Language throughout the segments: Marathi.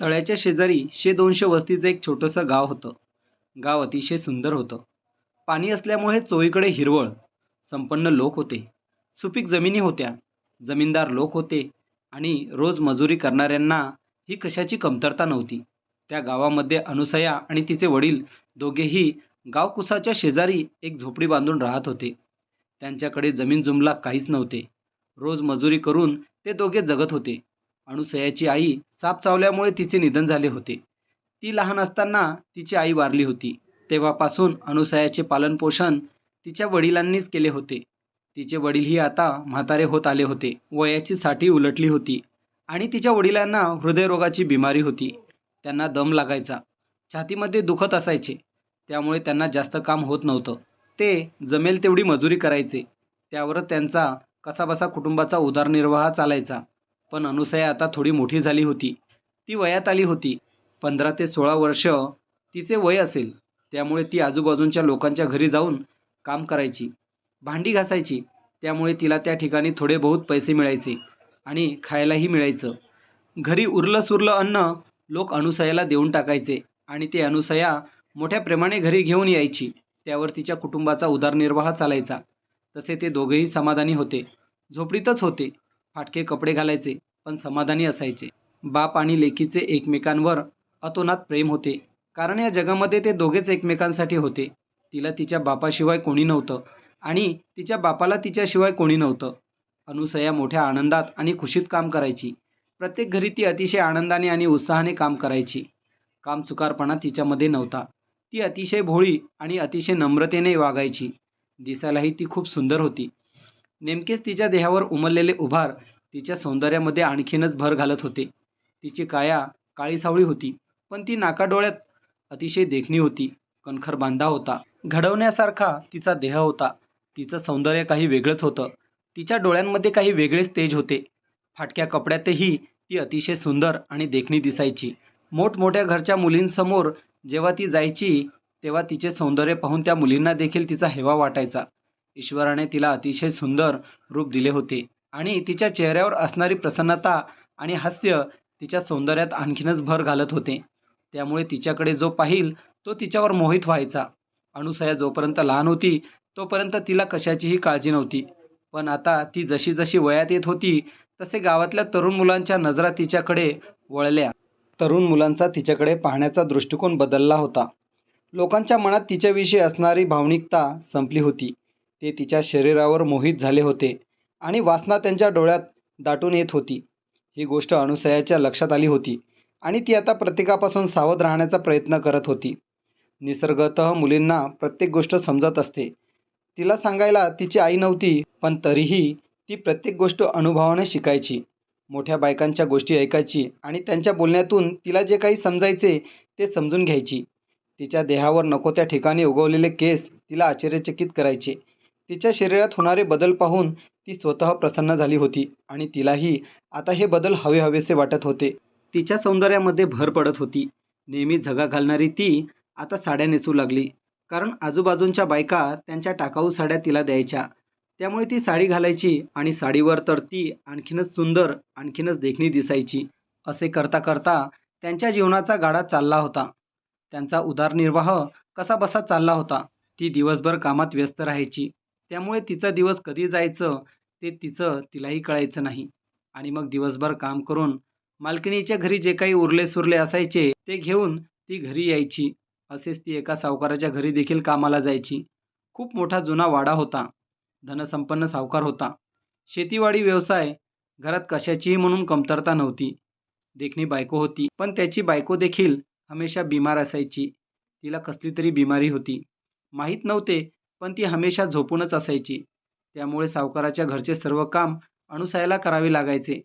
तळ्याच्या शेजारी 100-200 वस्तीचं एक छोटंसं गाव होतं. गाव अतिशय सुंदर होतं. पाणी असल्यामुळे चोहीकडे हिरवळ. संपन्न लोक होते. सुपीक जमिनी होत्या. जमीनदार लोक होते आणि रोज मजुरी करणाऱ्यांना ही कशाची कमतरता नव्हती. त्या गावामध्ये अनुसया आणि तिचे वडील दोघेही गावकुसाच्या शेजारी एक झोपडी बांधून राहत होते. त्यांच्याकडे जमीन जुमला काहीच नव्हते. रोज मजुरी करून ते दोघे जगत होते. अनुसयाची आई साप चावल्यामुळे तिचे निधन झाले होते. ती लहान असताना तिची आई वारली होती. तेव्हापासून अनुसयाचे पालनपोषण तिच्या वडिलांनीच केले होते. तिचे वडीलही आता म्हातारे होत आले होते. वयाची 60 उलटली होती आणि तिच्या वडिलांना हृदयरोगाची बिमारी होती. त्यांना दम लागायचा. छातीमध्ये दुखत असायचे. त्यामुळे त्यांना जास्त काम होत नव्हतं. ते जमेल तेवढी मजुरी करायचे. त्यावरच त्यांचा कसाबसा कुटुंबाचा उदरनिर्वाह चालायचा. पण अनुसया आता थोडी मोठी झाली होती. ती वयात आली होती. 15 ते 16 वर्ष तिचे वय असेल. त्यामुळे ती आजूबाजूच्या लोकांच्या घरी जाऊन काम करायची. भांडी घासायची. त्यामुळे तिला त्या ठिकाणी थोडे बहुत पैसे मिळायचे आणि खायलाही मिळायचं. घरी उरलं सुरलं अन्न लोक अनुसयाला देऊन टाकायचे आणि ते अनुसया मोठ्या प्रेमाने घरी घेऊन यायची. त्यावर तिच्या कुटुंबाचा उदरनिर्वाह चालायचा. तसे ते दोघेही समाधानी होते. झोपडीतच होते. फाटके कपडे घालायचे पण समाधानी असायचे. बाप आणि लेकीचे एकमेकांवर अतोनात प्रेम होते. कारण या जगामध्ये ते दोघेच एकमेकांसाठी होते. तिला तिच्या बापाशिवाय कोणी नव्हतं आणि तिच्या बापाला तिच्याशिवाय कोणी नव्हतं. अनुसया मोठ्या आनंदात आणि खुशीत काम करायची. प्रत्येक घरी ती अतिशय आनंदाने आणि उत्साहाने काम करायची. कामचुकारपणा तिच्यामध्ये नव्हता. ती अतिशय भोळी आणि अतिशय नम्रतेने वागायची. दिसायलाही ती खूप सुंदर होती. नेमकेच तिच्या देहावर उमललेले उभार तिच्या सौंदर्यामध्ये आणखीनच भर घालत होते. तिची काया काळीसावळी होती पण ती नाकाडोळ्यात अतिशय देखणी होती. कणखर बांधा होता. घडवण्यासारखा तिचा देह होता. तिचं सौंदर्य काही वेगळंच होतं. तिच्या डोळ्यांमध्ये काही वेगळेच तेज होते. फाटक्या कपड्यातही ती अतिशय सुंदर आणि देखणी दिसायची. मोठमोठ्या घरच्या मुलींसमोर जेव्हा ती जायची तेव्हा तिचे सौंदर्य पाहून त्या मुलींना देखील तिचा हेवा वाटायचा. ईश्वराने तिला अतिशय सुंदर रूप दिले होते आणि तिच्या चेहऱ्यावर असणारी प्रसन्नता आणि हास्य तिच्या सौंदर्यात आणखीनच भर घालत होते. त्यामुळे तिच्याकडे जो पाहील तो तिच्यावर मोहित व्हायचा. अनुसया जोपर्यंत लहान होती तोपर्यंत तिला कशाचीही काळजी नव्हती. पण आता ती जशी जशी वयात येत होती तसे गावातल्या तरुण मुलांच्या नजरा तिच्याकडे वळल्या. तरुण मुलांचा तिच्याकडे पाहण्याचा दृष्टिकोन बदलला होता. लोकांच्या मनात तिच्याविषयी असणारी भावनिकता संपली होती. ते तिच्या शरीरावर मोहित झाले होते आणि वासना त्यांच्या डोळ्यात दाटून येत होती. ही गोष्ट अनुसयाच्या लक्षात आली होती आणि ती आता प्रत्येकापासून सावध राहण्याचा प्रयत्न करत होती. निसर्गतः मुलींना प्रत्येक गोष्ट समजत असते. तिला सांगायला तिची आई नव्हती पण तरीही ती प्रत्येक गोष्ट अनुभवाने शिकायची. मोठ्या बायकांच्या गोष्टी ऐकायची आणि त्यांच्या बोलण्यातून तिला जे काही समजायचे ते समजून घ्यायची. तिच्या देहावर नको त्या ठिकाणी उगवलेले केस तिला आश्चर्यचकित करायचे. तिच्या शरीरात होणारे बदल पाहून ती स्वतः प्रसन्न झाली होती आणि तिलाही आता हे बदल हवेहवेसे वाटत होते. तिच्या सौंदर्यामध्ये भर पडत होती. नेहमी झगा घालणारी ती आता साड्या नेसू लागली. कारण आजूबाजूंच्या बायका त्यांच्या टाकाऊ साड्या तिला द्यायच्या. त्यामुळे ती साडी घालायची आणि साडीवर तर ती आणखीनच सुंदर, आणखीनच देखणी दिसायची. असे करता करता त्यांच्या जीवनाचा गाडा चालला होता. त्यांचा उदरनिर्वाह कसाबसा चालला होता. ती दिवसभर कामात व्यस्त राहायची. त्यामुळे तिचा दिवस कधी जायचं ते तिलाही कळायचं नाही. आणि मग दिवसभर काम करून मालकिणीच्या घरी जे काही उरले सुरले असायचे ते घेऊन ती घरी यायची. असेच ती एका सावकाराच्या घरी देखील कामाला जायची. खूप मोठा जुना वाडा होता. धनसंपन्न सावकार होता. शेतीवाडी व्यवसाय. घरात कशाचीही म्हणून कमतरता नव्हती. देखणी बायको होती पण त्याची बायको देखील हमेशा बिमार असायची. तिला कसली तरी बिमारी होती. माहीत नव्हते पण ती हमेशा झोपूनच असायची. त्यामुळे सावकाराच्या घरचे सर्व काम अनुसयाला करावे लागायचे.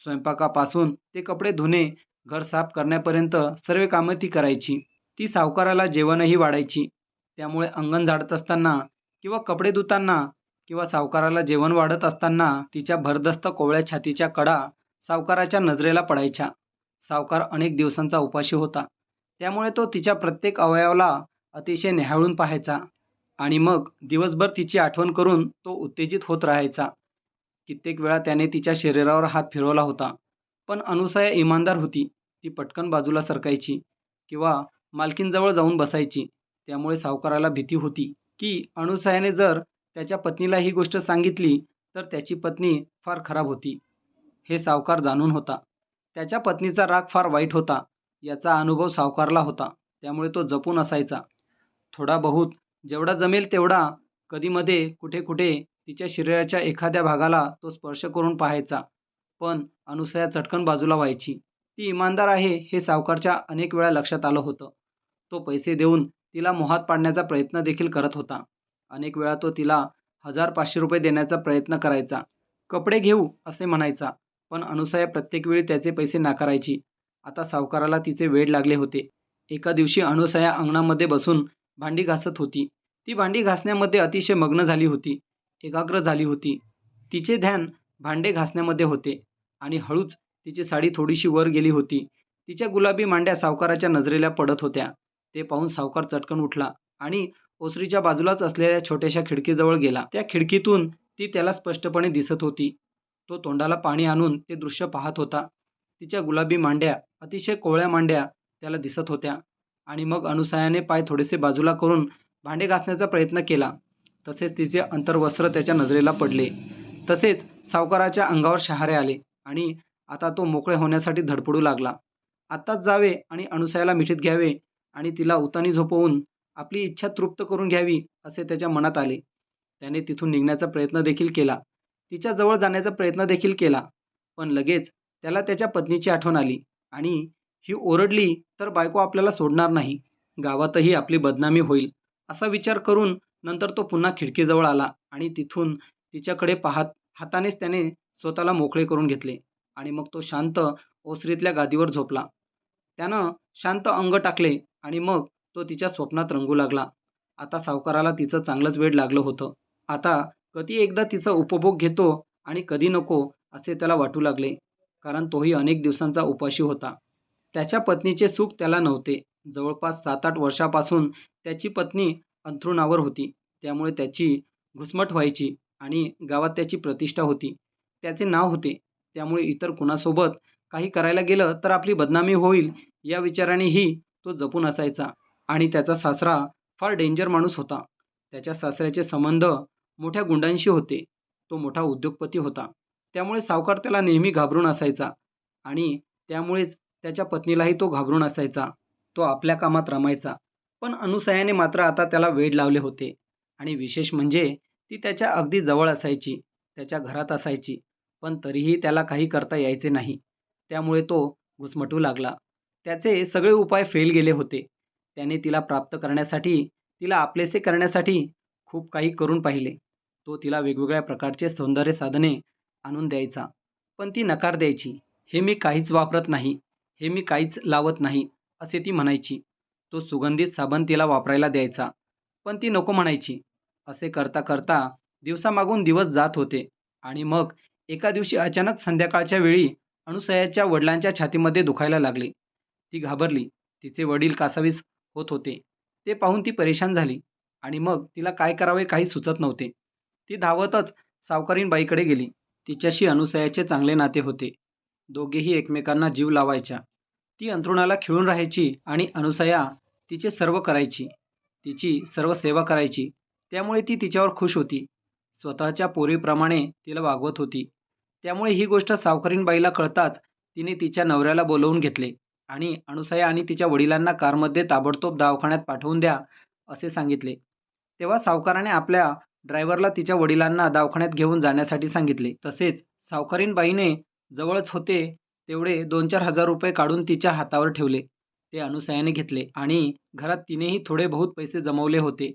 स्वयंपाकापासून ते कपडे धुणे, घर साफ करण्यापर्यंत सर्व कामं ती करायची. ती सावकाराला जेवणही वाढायची. त्यामुळे अंगण झाडत असताना किंवा कपडे धुताना किंवा सावकाराला जेवण वाढत असताना तिच्या भरदस्त कोवळ्या छातीच्या कडा सावकाराच्या नजरेला पडायच्या. सावकार अनेक दिवसांचा उपाशी होता. त्यामुळे तो तिच्या प्रत्येक अवयवाला अतिशय न्याहाळून पाहायचा आणि मग दिवसभर तिची आठवण करून तो उत्तेजित होत राहायचा. कित्येक वेळा त्याने तिच्या शरीरावर हात फिरवला होता. पण अनुसया इमानदार होती. ती पटकन बाजूला सरकायची किंवा मालकीणजवळ जाऊन बसायची. त्यामुळे सावकाराला भीती होती की अनूसयाने जर त्याच्या पत्नीला ही गोष्ट सांगितली तर त्याची पत्नी फार खराब होती. हे सावकार जाणून होता. त्याच्या पत्नीचा राग फार वाईट होता याचा अनुभव सावकारला होता. त्यामुळे तो जपून असायचा. थोडा बहुत जेवढा जमेल तेवढा कधीमध्ये कुठे कुठे तिच्या शरीराच्या एखाद्या भागाला तो स्पर्श करून पाहायचा. पण अनूसया चटकन बाजूला व्हायची. ती इमानदार आहे हे सावकारच्या अनेक वेळा लक्षात आलं होतं. तो पैसे देऊन तिला मोहात पाडण्याचा प्रयत्न देखील करत होता. अनेक वेळा तो तिला 1,000-500 रुपये देण्याचा प्रयत्न करायचा. कपडे घेऊ असे म्हणायचा. पण अनूसया प्रत्येक वेळी त्याचे पैसे नाकारायची. आता सावकाराला तिचे वेड लागले होते. एका दिवशी अनूसया अंगणामध्ये बसून भांडी घासत होती. ती भांडी घासण्यामध्ये अतिशय मग्न झाली होती. एकाग्र झाली होती. तिचे ध्यान भांडे घासण्यामध्ये होते आणि हळूच तिची साडी थोडीशी वर गेली होती. तिच्या गुलाबी मांड्या सावकाराच्या नजरेला पडत होत्या. ते पाहून सावकार चटकन उठला आणि ओसरीच्या बाजूलाच असलेल्या छोट्याशा खिडकीजवळ गेला. त्या खिडकीतून ती त्याला स्पष्टपणे दिसत होती. तो तोंडाला पाणी आणून ते दृश्य पाहत होता. तिच्या गुलाबी मांड्या, अतिशय कोवळ्या मांड्या त्याला दिसत होत्या. आणि मग अनूसयाने पाय थोडेसे बाजूला करून भांडे घासण्याचा प्रयत्न केला. तसेच तिचे अंतर्वस्त्र त्याच्या नजरेला पडले. तसेच सावकाराच्या अंगावर शहारे आले आणि आता तो मोकळे होण्यासाठी धडपडू लागला. आत्ताच जावे आणि अनूसयाला मिठीत घ्यावे आणि तिला उतानी झोपवून आपली इच्छा तृप्त करून घ्यावी असे त्याच्या मनात आले. त्याने तिथून निघण्याचा प्रयत्न देखील केला. तिच्या जवळ जाण्याचा प्रयत्न देखील केला. पण लगेच त्याला त्याच्या पत्नीची आठवण आली आणि ही ओरडली तर बायको आपल्याला सोडणार नाही. गावातही आपली बदनामी होईल असा विचार करून नंतर तो पुन्हा खिडकीजवळ आला आणि तिथून तिच्याकडे पाहत हातानेच त्याने स्वतःला मोकळे करून घेतले आणि मग तो शांत ओसरीतल्या गादीवर झोपला. त्यानं शांत अंग टाकले आणि मग तो तिच्या स्वप्नात रंगू लागला. आता सावकाराला तिचं चांगलंच वेड लागलं होतं. आता कधी एकदा तिचा उपभोग घेतो आणि कधी नको असे त्याला वाटू लागले. कारण तोही अनेक दिवसांचा उपाशी होता. त्याच्या पत्नीचे सुख त्याला नव्हते. जवळपास 7-8 वर्षापासून त्याची पत्नी अंथरुणावर होती. त्यामुळे त्याची घुसमट व्हायची आणि गावात त्याची प्रतिष्ठा होती. त्याचे नाव होते. त्यामुळे इतर कुणासोबत काही करायला गेलं तर आपली बदनामी होईल या विचारानेही तो जपून असायचा. आणि त्याचा सासरा फार डेंजर माणूस होता. त्याच्या सासऱ्याचे संबंध मोठ्या गुंडांशी होते. तो मोठा उद्योगपती होता. त्यामुळे सावकार त्याला नेहमी घाबरून असायचा आणि त्यामुळेच त्याच्या पत्नीलाही तो घाबरून असायचा. तो आपल्या कामात रमायचा. पण अनूसयाने मात्र आता त्याला वेड लावले होते. आणि विशेष म्हणजे ती त्याच्या अगदी जवळ असायची. त्याच्या घरात असायची. पण तरीही त्याला काही करता यायचे नाही. त्यामुळे तो घुसमटू लागला. त्याचे सगळे उपाय फेल गेले होते. त्याने तिला प्राप्त करण्यासाठी, तिला आपलेसे करण्यासाठी खूप काही करून पाहिले. तो तिला वेगवेगळ्या प्रकारचे सौंदर्य साधने आणून द्यायचा. पण ती नकार द्यायची. हे मी काहीच वापरत नाही. हे मी काहीच लावत नाही असे ती म्हणायची. तो सुगंधित साबण तिला वापरायला द्यायचा. पण ती नको म्हणायची. असे करता करता दिवसामागून दिवस जात होते आणि मग एका दिवशी अचानक संध्याकाळच्या वेळी अनूसयाच्या वडिलांच्या छातीमध्ये दुखायला लागले. ती घाबरली. तिचे वडील कासावीस होत होते. ते पाहून ती परेशान झाली आणि मग तिला काय करावे काही सुचत नव्हते. ती धावतच सावकारीणबाईकडे गेली. तिच्याशी अनूसयाचे चांगले नाते होते. दोघेही एकमेकांना जीव लावायच्या. ती अंथरुणाला खिळून राहायची आणि अनूसया तिचे सर्व करायची. तिची सर्व सेवा करायची. त्यामुळे ती तिच्यावर खुश होती. स्वतःच्या पोरीप्रमाणे तिला वागवत होती. त्यामुळे ही गोष्ट सावकारीणबाईला कळताच तिने तिच्या नवऱ्याला बोलावून घेतले आणि अनूसया आणि तिच्या वडिलांना कारमध्ये ताबडतोब दवाखान्यात पाठवून द्या असे सांगितले. तेव्हा सावकाराने आपल्या ड्रायव्हरला तिच्या वडिलांना दवाखान्यात घेऊन जाण्यासाठी सांगितले. तसेच सावकारीणबाईने जवळच होते तेवढे 2-4 हजार रुपये काढून तिच्या हातावर ठेवले. ते अनूसयाने घेतले आणि घरात तिनेही थोडे बहुत पैसे जमवले होते.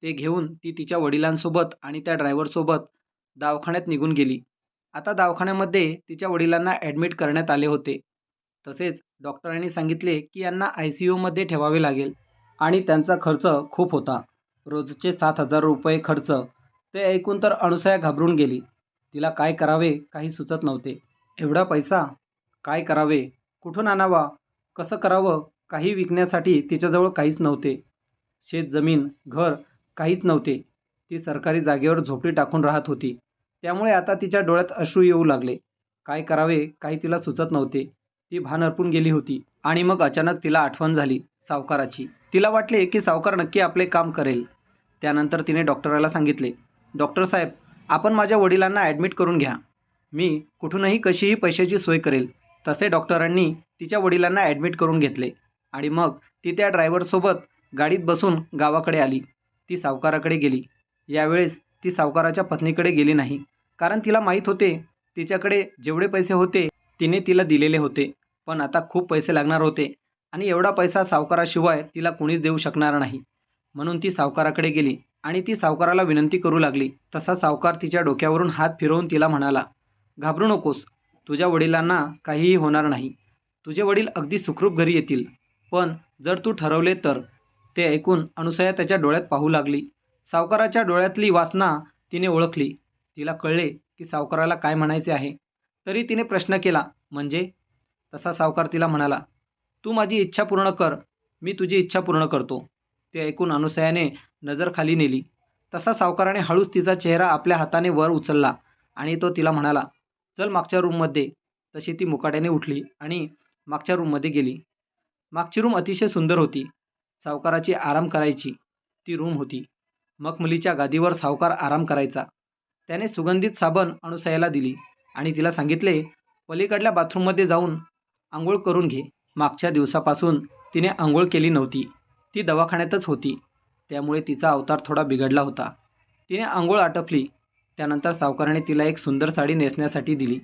ते घेऊन ती तिच्या वडिलांसोबत आणि त्या ड्रायव्हरसोबत दवाखान्यात निघून गेली. आता दवाखान्यामध्ये तिच्या वडिलांना ॲडमिट करण्यात आले होते. तसेच डॉक्टरांनी सांगितले की यांना ICUमध्ये ठेवावे लागेल आणि त्यांचा खर्च खूप होता. रोजचे 7,000 रुपये खर्च. ते ऐकून तर अनूसया घाबरून गेली. तिला काय करावे काही सुचत नव्हते. एवढा पैसा? काय करावे? कुठून आणावा? कसं करावं? काही विकण्यासाठी तिच्याजवळ काहीच नव्हते. शेतजमीन, घर काहीच नव्हते. ती सरकारी जागेवर झोपडी टाकून राहत होती. त्यामुळे आता तिच्या डोळ्यात अश्रू येऊ लागले. काय करावे काही तिला सुचत नव्हते. ती भान हरपून गेली होती आणि मग अचानक तिला आठवण झाली सावकाराची. तिला वाटले की सावकार नक्की आपले काम करेल. त्यानंतर तिने डॉक्टराला सांगितले, "डॉक्टर साहेब, आपण माझ्या वडिलांना ॲडमिट करून घ्या. मी कुठूनही कशीही पैशाची सोय करेल." तसे डॉक्टरांनी तिच्या वडिलांना ॲडमिट करून घेतले आणि मग ती त्या ड्रायव्हरसोबत गाडीत बसून गावाकडे आली. ती सावकाराकडे गेली. यावेळेस ती सावकाराच्या पत्नीकडे गेली नाही, कारण तिला माहीत होते तिच्याकडे जेवढे पैसे होते तिने तिला दिलेले होते. पण आता खूप पैसे लागणार होते आणि एवढा पैसा सावकाराशिवाय तिला कोणीच देऊ शकणार नाही. म्हणून ती सावकाराकडे गेली आणि ती सावकाराला विनंती करू लागली. तसा सावकार तिच्या डोक्यावरून हात फिरवून तिला म्हणाला, "घाबरू नकोस. तुझ्या वडिलांना काहीही होणार नाही. तुझे वडील अगदी सुखरूप घरी येतील. पण जर तू ठरवले तर." ते ऐकून अनुसया त्याच्या डोळ्यात पाहू लागली. सावकाराच्या डोळ्यातली वासना तिने ओळखली. तिला कळले की सावकाराला काय म्हणायचे आहे. तरी तिने प्रश्न केला, "म्हणजे?" तसा सावकार तिला म्हणाला, "तू माझी इच्छा पूर्ण कर, मी तुझी इच्छा पूर्ण करतो." ते ऐकून अनुसयाने नजर खाली नेली. तसा सावकाराने हळूच तिचा चेहरा आपल्या हाताने वर उचलला आणि तो तिला म्हणाला, "चल मागच्या रूममध्ये." तशी ती मुकाट्याने उठली आणि मागच्या रूममध्ये गेली. मागची रूम अतिशय सुंदर होती. सावकाराची आराम करायची ती रूम होती. मखमलीच्या गादीवर सावकार आराम करायचा. त्याने सुगंधित साबण अनुसयाला दिली आणि तिला सांगितले, "पलीकडल्या बाथरूममध्ये जाऊन अंघोळ करून घे." मागच्या दिवसापासून तिने अंघोळ केली नव्हती. ती दवाखान्यातच होती. त्यामुळे तिचा अवतार थोडा बिघडला होता. तिने अंघोळ आटपली. त्यानंतर सावकाराने तिला एक सुंदर साडी नेसण्यासाठी दिली.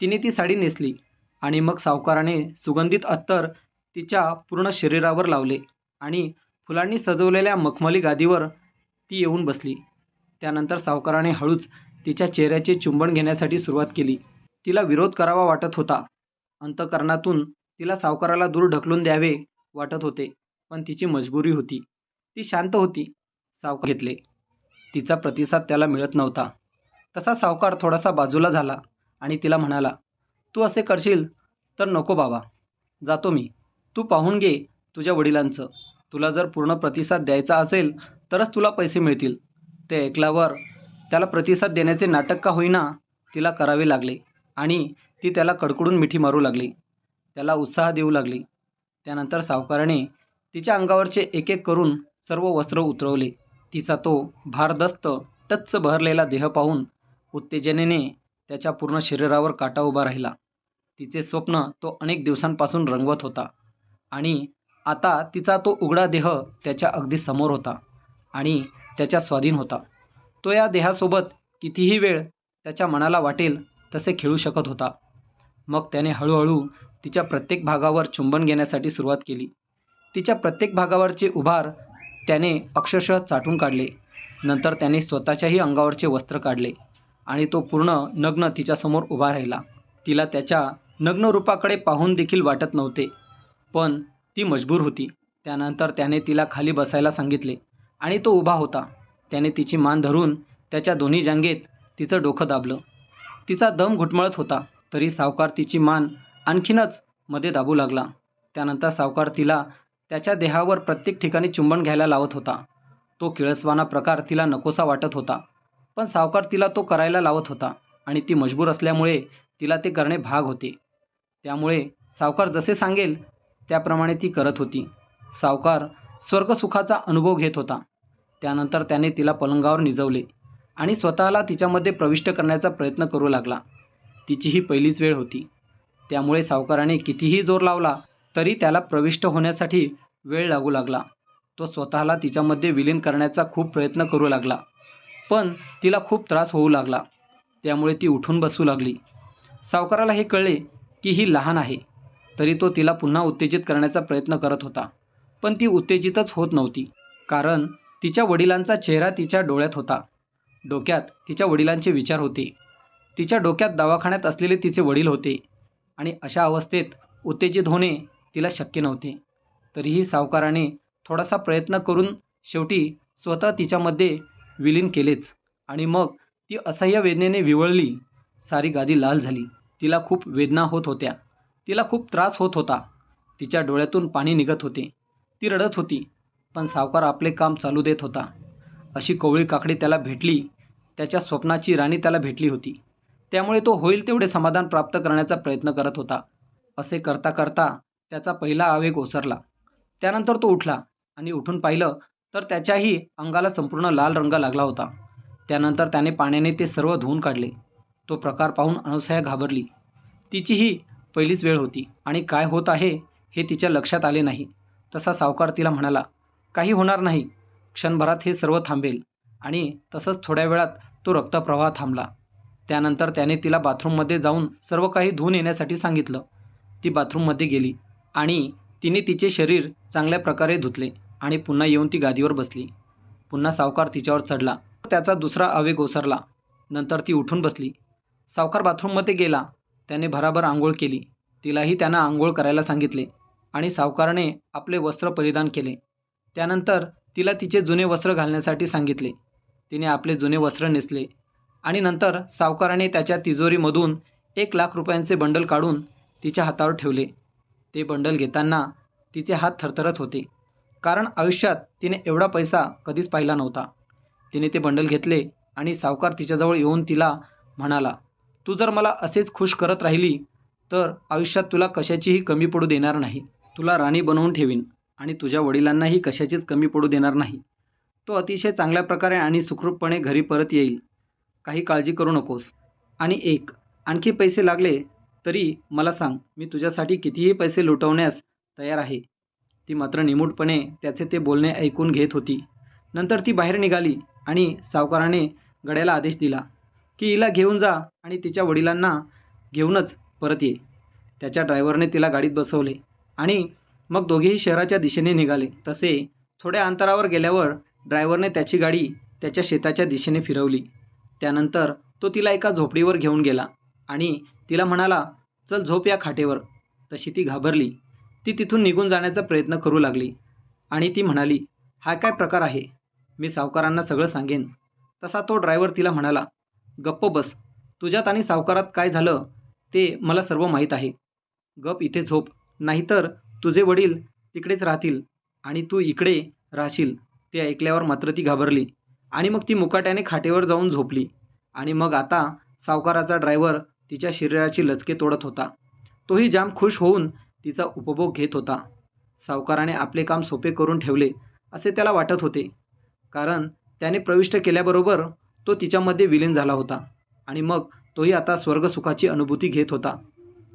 तिने ती साडी नेसली आणि मग सावकाराने सुगंधित अत्तर तिच्या पूर्ण शरीरावर लावले आणि फुलांनी सजवलेल्या मखमली गादीवर ती येऊन बसली. त्यानंतर सावकाराने हळूच तिच्या चेहऱ्याचे चुंबन घेण्यासाठी सुरुवात केली. तिला विरोध करावा वाटत होता. अंतःकरणातून तिला सावकाराला दूर ढकलून द्यावे वाटत होते, पण तिची मजबुरी होती. ती शांत होती. सावकार घेतले. तिचा प्रतिसाद त्याला मिळत नव्हता. तसा सावकार थोडासा बाजूला झाला आणि तिला म्हणाला, "तू असे करशील तर नको बाबा. जातो मी. तू पाहून घे तुझ्या वडिलांचं. तुला जर पूर्ण प्रतिसाद द्यायचा असेल तरच तुला पैसे मिळतील." ते ऐकल्यावर त्याला प्रतिसाद देण्याचे नाटक का होईना तिला करावे लागले आणि ती त्याला कडकडून मिठी मारू लागली. त्याला उत्साह देऊ लागली. त्यानंतर सावकाराने तिच्या अंगावरचे एक एक करून सर्व वस्त्र उतरवले. तिचा तो भारदस्त टच्च बहरलेला देह पाहून उत्तेजनेने त्याच्या पूर्ण शरीरावर काटा उभा राहिला. तिचे स्वप्न तो अनेक दिवसांपासून रंगवत होता आणि आता तिचा तो उघडा देह त्याच्या अगदी समोर होता आणि त्याच्या स्वाधीन होता. तो या देहासोबत कितीही वेळ त्याच्या मनाला वाटेल तसे खेळू शकत होता. मग त्याने हळूहळू तिच्या प्रत्येक भागावर चुंबन घेण्यासाठी सुरुवात केली. तिच्या प्रत्येक भागावरचे उभार त्याने अक्षरशः चाटून काढले. नंतर त्याने स्वतःच्याही अंगावरचे वस्त्र काढले आणि तो पूर्ण नग्न तिच्यासमोर उभा राहिला. तिला त्याच्या नग्न रूपाकडे पाहून देखील वाटत नव्हते, पण ती मजबूर होती. त्यानंतर त्याने तिला खाली बसायला सांगितले आणि तो उभा होता. त्याने तिची मान धरून त्याच्या दोन्ही जांघेत तिचं डोकं दाबलं. तिचा दम घुटमळत होता, तरी सावकार तिची मान आणखीनच मध्ये दाबू लागला. त्यानंतर सावकार तिला त्याच्या देहावर प्रत्येक ठिकाणी चुंबन घ्यायला लावत होता. तो किळसवाना प्रकार तिला नकोसा वाटत होता, पण सावकार तिला तो करायला लावत होता आणि ती मजबूर असल्यामुळे तिला ते करणे भाग होते. त्यामुळे सावकार जसे सांगेल त्याप्रमाणे ती करत होती. सावकार स्वर्गसुखाचा अनुभव घेत होता. त्यानंतर त्याने तिला पलंगावर निजवले आणि स्वतःला तिच्यामध्ये प्रविष्ट करण्याचा प्रयत्न करू लागला. तिची ही पहिलीच वेळ होती. त्यामुळे सावकाराने कितीही जोर लावला तरी त्याला प्रविष्ट होण्यासाठी वेळ लागू लागला. तो स्वतःला तिच्यामध्ये विलीन करण्याचा खूप प्रयत्न करू लागला, पण तिला खूप त्रास होऊ लागला. त्यामुळे ती उठून बसू लागली. सावकाराला हे कळले की ही लहान आहे, तरी तो तिला पुन्हा उत्तेजित करण्याचा प्रयत्न करत होता. पण ती उत्तेजितच होत नव्हती, कारण तिच्या वडिलांचा चेहरा तिच्या डोळ्यात होता. डोक्यात तिच्या वडिलांचे विचार होते. तिच्या डोक्यात दवाखान्यात असलेले तिचे वडील होते आणि अशा अवस्थेत उत्तेजित होणे तिला शक्य नव्हते. तरीही सावकाराने थोडासा प्रयत्न करून शेवटी स्वतः तिच्यामध्ये विलीन केलेच आणि मग ती असह्य वेदनेने विव्हळली. सारी गादी लाल झाली. तिला खूप वेदना होत होत्या. तिला खूप त्रास होत होता. तिच्या डोळ्यातून पाणी निघत होते. ती रडत होती, पण सावकार आपले काम चालू देत होता. अशी कोवळी काकडी त्याला भेटली. त्याच्या स्वप्नाची राणी त्याला भेटली होती. त्यामुळे तो होईल तेवढे समाधान प्राप्त करण्याचा प्रयत्न करत होता. असे करता करता त्याचा पहिला आवेग ओसरला. त्यानंतर तो उठला आणि उठून पाहिलं तर त्याच्याही अंगाला संपूर्ण लाल रंग लागला होता. त्यानंतर त्याने पाण्याने ते सर्व धुवून काढले. तो प्रकार पाहून अनसूया घाबरली. तिचीही पहिलीच वेळ होती आणि काय होत आहे हे तिच्या लक्षात आले नाही. तसा सावकार तिला म्हणाला, काही होणार नाही, क्षणभरात हे सर्व थांबेल. आणि तसंच थोड्या वेळात तो रक्तप्रवाह थांबला. त्यानंतर त्याने तिला बाथरूममध्ये जाऊन सर्व काही धुवून येण्यासाठी सांगितलं. ती बाथरूममध्ये गेली आणि तिने तिचे शरीर चांगल्या प्रकारे धुतले आणि पुन्हा येऊन ती गादीवर बसली. पुन्हा सावकार तिच्यावर चढला. त्याचा दुसरा आवेग ओसरला. नंतर ती उठून बसली. सावकार बाथरूममध्ये गेला. त्याने भराभर आंघोळ केली. तिलाही त्यानं आंघोळ करायला सांगितले आणि सावकाराने आपले वस्त्र परिधान केले. त्यानंतर तिला तिचे जुने वस्त्र घालण्यासाठी सांगितले. तिने आपले जुने वस्त्र नेसले आणि नंतर सावकाराने त्याच्या तिजोरीमधून 1,00,000 रुपयांचे बंडल काढून तिच्या हातावर ठेवले. ते बंडल घेताना तिचे हात थरथरत होते, कारण आयुष्यात तिने एवढा पैसा कधीच पाहिला नव्हता. तिने ते बंडल घेतले आणि सावकार तिच्याजवळ येऊन तिला म्हणाला, तू जर मला असेच खुश करत राहिली तर आयुष्यात तुला कशाचीही कमी पडू देणार नाही. तुला राणी बनवून ठेवीन आणि तुझ्या वडिलांनाही कशाचीच कमी पडू देणार नाही. तो अतिशय चांगल्या प्रकारे आणि सुखरूपपणे घरी परत येईल. काही काळजी करू नकोस. आणि आणखी पैसे लागले तरी मला सांग, मी तुझ्यासाठी कितीही पैसे लुटवण्यास तयार आहे. ती मात्र निमूटपणे त्याचे ते बोलणे ऐकून घेत होती. नंतर ती बाहेर निघाली आणि सावकाराने गड्याला आदेश दिला की हिला घेऊन जा आणि तिच्या वडिलांना घेऊनच परत ये. त्याच्या ड्रायव्हरने तिला गाडीत बसवले आणि मग दोघेही शहराच्या दिशेने निघाले. तसे थोड्या अंतरावर गेल्यावर ड्रायव्हरने त्याची गाडी त्याच्या शेताच्या दिशेने फिरवली. त्यानंतर तो तिला एका झोपडीवर घेऊन गेला आणि तिला म्हणाला, चल झोप या खाटेवर. तशी ती घाबरली. ती तिथून निघून जाण्याचा प्रयत्न करू लागली आणि ती म्हणाली, हा काय प्रकार आहे, मी सावकारांना सगळं सांगेन. तसा तो ड्रायव्हर तिला म्हणाला, गप्प बस, तुझ्यात आणि सावकारात काय झालं ते मला सर्व माहीत आहे. गप इथे झोप, नाहीतर तुझे वडील तिकडेच राहतील आणि तू इकडे राहशील. ते ऐकल्यावर मात्र ती घाबरली आणि मग ती मुकाट्याने खाटेवर जाऊन झोपली. आणि मग आता सावकाराचा ड्रायव्हर तिच्या शरीराची लचके तोडत होता. तोही जाम खुश होऊन तिचा उपभोग घेत होता. सावकाराने आपले काम सोपे करून ठेवले असे त्याला वाटत होते, कारण त्याने प्रविष्ट केल्याबरोबर तो तिच्यामध्ये विलीन झाला होता आणि मग तोही आता स्वर्गसुखाची अनुभूती घेत होता.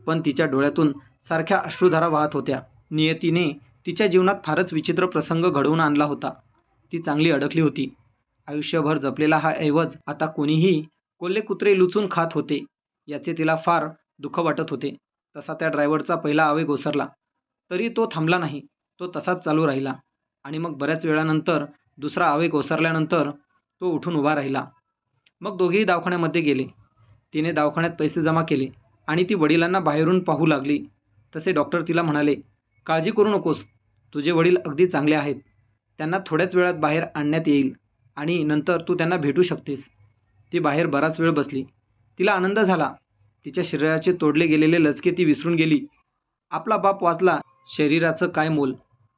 पण तिच्या डोळ्यातून सारख्या अश्रुधारा वाहत होत्या. नियतीने तिच्या जीवनात फारच विचित्र प्रसंग घडवून आणला होता. ती चांगली अडकली होती. आयुष्यभर जपलेला हा ऐवज आता कोणीही कोल्हे कुत्रे लुचून खात होते, याचे तिला फार दुःख वाटत होते. तसा त्या ड्रायव्हरचा पहिला आवेग ओसरला तरी तो थांबला नाही. तो तसाच चालू राहिला आणि मग बऱ्याच वेळानंतर दुसरा आवेग ओसरल्यानंतर तो उठून उभा राहिला. मग दोघेही दवाखान्यामध्ये गेले. तिने दवाखान्यात पैसे जमा केले आणि ती वडिलांना बाहेरून पाहू लागली. तसे डॉक्टर तिला म्हणाले, काळजी करू नकोस, तुझे वडील अगदी चांगले आहेत. त्यांना थोड्याच वेळात बाहेर आणण्यात येईल आणि नंतर तू त्यांना भेटू शकतेस. ती बाहेर बराच वेळ बसली. तिला आनंद झाला. तिच्या शरीराचे तोडले गेलेले लचके ती विसरून गेली. आपला बाप वाचला, शरीराचं काय मोल.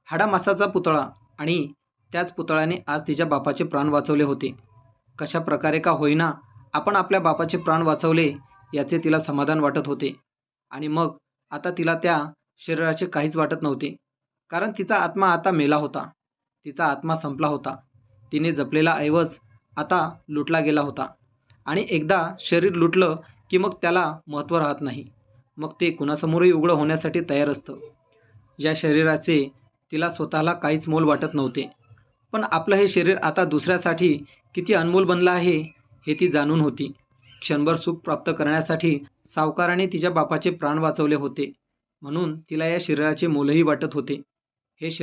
हाडामासाचा पुतळा आणि त्याच पुतळ्याने आज तिच्या बापाचे प्राण वाचवले होते. कशा प्रकारे का होईना आपण आपल्या बापाचे प्राण वाचवले याचे तिला समाधान वाटत होते. आणि मग आता तिला त्या शरीराचे काहीच वाटत नव्हते, कारण तिचा आत्मा आता मेला होता. तिचा आत्मा संपला होता. तिने जपलेला ऐवज आता लुटला गेला होता आणि एकदा शरीर लुटलं की मग त्याला महत्त्व राहत नाही. मग ते कुणासमोरही उघडं होण्यासाठी तयार असतं. या शरीराचे तिला स्वतःला काहीच मोल वाटत नव्हते, पण आपलं हे शरीर आता दुसऱ्यासाठी किती अनमोल बनलं आहे हे ती जाणून होती. क्षणभर सुख प्राप्त करण्यासाठी सावकाराने तिच्या बापाचे प्राण वाचवले होते, म्हणून तिला या शरीराचे मोलही वाटत होते. हे शरीर